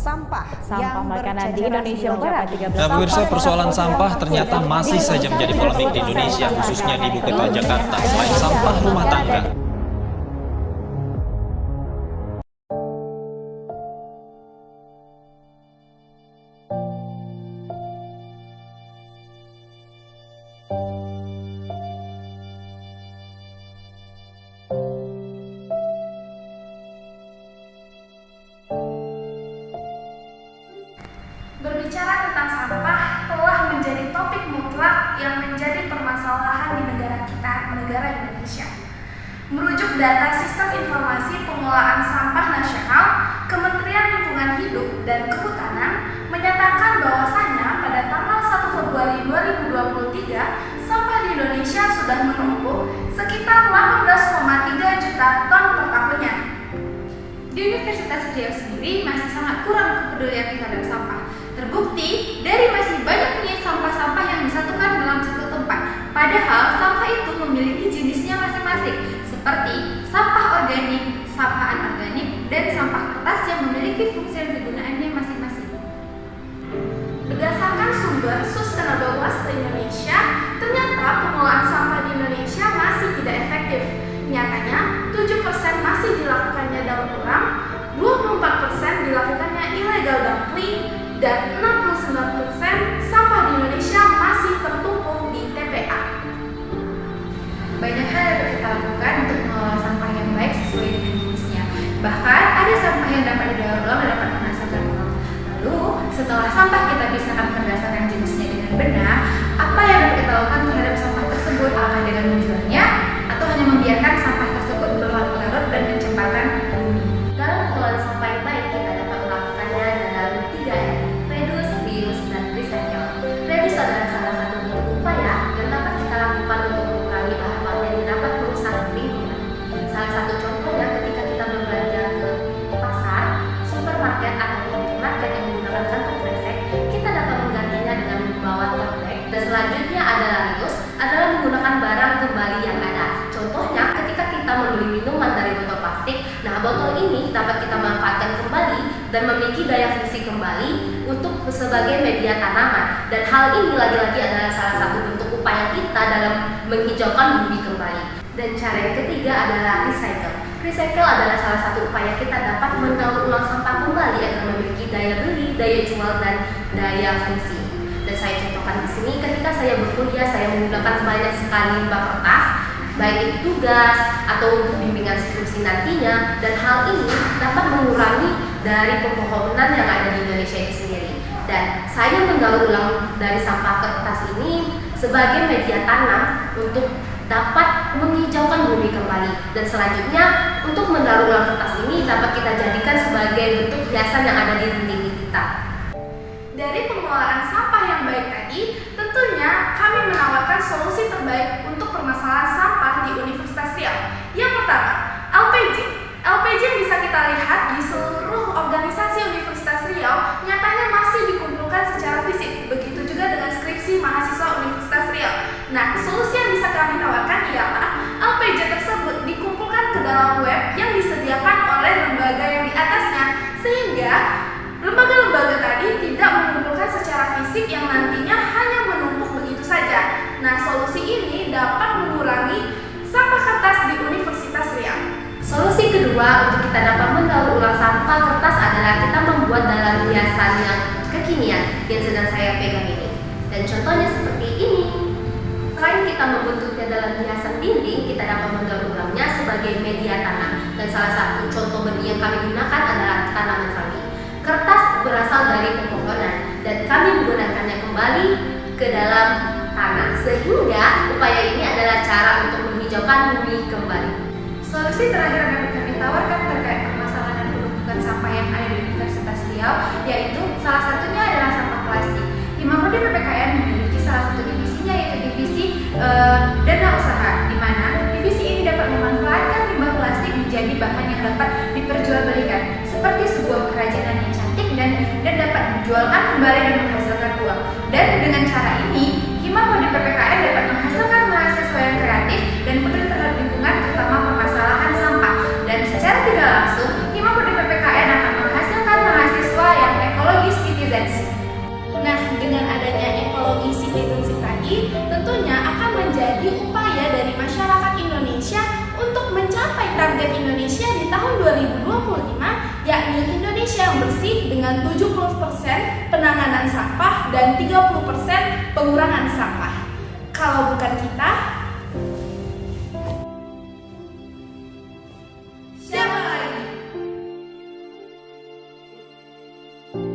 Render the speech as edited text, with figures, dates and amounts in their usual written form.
sampah makanan di Indonesia Barat. Nah, pemirsa, persoalan sampah ternyata masih saja menjadi polemik di Indonesia, khususnya di Ibu Kota Jakarta. Selain sampah rumah tangga, berbicara tentang sampah telah menjadi topik mutlak yang menjadi permasalahan di negara kita, negara Indonesia. Merujuk data Sistem Informasi Pengelolaan Sampah Nasional, Kementerian Lingkungan Hidup dan Kehutanan menyatakan bahwasannya pada tanggal 1 Februari 2023, sampah di Indonesia sudah menumpuk sekitar 18,3 juta ton per tahunnya. Di Universitas Riau sendiri masih sangat kurang kepedulian terhadap sampah. Terbukti dari masih banyaknya sampah-sampah yang disatukan dalam satu tempat. Padahal sampah itu memiliki jenisnya masing-masing, seperti sampah organik, sampah anorganik, dan sampah kertas yang memiliki fungsi dan kegunaannya masing-masing. Berdasarkan sumber Sustainable Waste Indonesia, ternyata pengelolaan sampah di Indonesia masih tidak efektif. Nyatanya, 7% masih dilakukannya daur ulang, 24% dilakukannya illegal dumping, dan 69% sampah di Indonesia masih tertumpuk di TPA. Banyak hal yang dapat kita lakukan untuk mengelola sampah yang baik sesuai dengan jenisnya. Bahkan ada sampah yang dapat didaur ulang dan dapat menghasilkan uang. Lalu, setelah sampah kita pisahkan berdasarkan jenisnya dengan benar, apa yang dapat kita lakukan terhadap sampah tersebut? Apakah dengan menjualnya atau hanya membiarkan sampah tersebut berlarut-larut dan mencemparkan bumi? Dalam pengelolaan sampah yang baik, kita dapat melakukannya dalam 3R: reduce, reuse, dan recycle. Reduce adalah salah satu bentuk upaya yang dapat kita lakukan untuk mengurangi bahan-bahan yang dapat merusak lingkungan. Salah satu contohnya ketika kita berbelanja ke pasar, supermarket, atau minimarket yang menggunakan kantong kresek, kita dapat menggantinya dengan membawa tote bag. Dan selanjutnya adalah reuse, adalah menggunakan barang kembali yang ada. Contohnya ketika kita membeli minuman dari botol plastik, nah botol ini dapat kita manfaatkan kembali dan memiliki daya fungsi kembali untuk sebagai media tanaman. Dan hal ini lagi-lagi adalah salah satu bentuk upaya kita dalam menghijaukan bumi kembali. Dan cara yang ketiga adalah recycle. Recycle adalah salah satu upaya kita dapat mendaur ulang sampah kembali agar memiliki daya beli, daya jual, dan daya fungsi. Dan saya contohkan di sini, ketika saya berkuliah, saya menggunakan banyak sekali limbah kertas, baik itu tugas atau untuk bimbingan skripsi nantinya. Dan hal ini dapat mengurangi dari pepohonan yang ada di Indonesia itu sendiri. Dan saya mendaur ulang dari sampah kertas ini sebagai media tanam untuk dapat menghijaukan bumi kembali. Dan selanjutnya, untuk mendaur ulang kertas ini dapat kita jadikan sebagai bentuk hiasan yang ada di dinding kita. Dari pengelolaan sampah yang baik tadi, tentunya kami menawarkan solusi terbaik untuk permasalahan sampah di Universitas Riau. Yang pertama, LPG. LPG yang bisa kita lihat di seluruh organisasi Universitas Riau nyatanya masih dikumpulkan secara fisik. Begitu juga dengan skripsi mahasiswa Universitas Riau. Nah, solusi yang bisa kami tawarkan ialah LPG tersebut dikumpulkan ke dalam web yang disediakan oleh lembaga yang di atasnya, sehingga lembaga-lembaga tadi tidak mengumpulkan secara fisik yang nantinya hanya menumpuk begitu saja. Nah, solusi ini dapat mengurangi sampah kertas di Universitas Riau. Solusi kedua untuk kita dapat mendaur ulang sampah kertas adalah kita membuat dalam hiasan yang kekinian yang sedang saya pegang ini. Dan contohnya seperti ini. Selain kita membentuknya dalam hiasan dinding, kita dapat mendaur ulangnya sebagai media tanam. Dan salah satu contoh benih yang kami gunakan adalah tanaman sawi. Kertas berasal dari pepohonan dan kami menggunakannya kembali ke dalam tanah, sehingga upaya ini adalah cara untuk menghijaukan bumi kembali. Solusi terakhir yang dapat kami tawarkan terkait permasalahan penumpukan sampah yang ada di Universitas Riau, yaitu salah satunya adalah sampah plastik. Himapodi PPKN memiliki salah satu divisinya, yaitu divisi dana usaha, di mana divisi ini dapat memanfaatkan limbah plastik menjadi bahan yang dapat diperjualbelikan seperti sebuah kerajinan yang cantik dan dapat dijualkan kembali dan menghasilkan uang. Dan dengan cara ini, Himapodi PPKN dapat menghasilkan mahasiswa yang kreatif dan peduli terhadap lingkungan, terutama permasalahan sampah. Dan secara tidak langsung, Himapodi PPKN akan menghasilkan mahasiswa yang citizenship tadi tentunya akan menjadi upaya dari masyarakat Indonesia untuk mencapai target Indonesia di tahun 2025, yakni Indonesia yang bersih dengan 70% penanganan sampah dan 30% pengurangan sampah. Kalau bukan kita,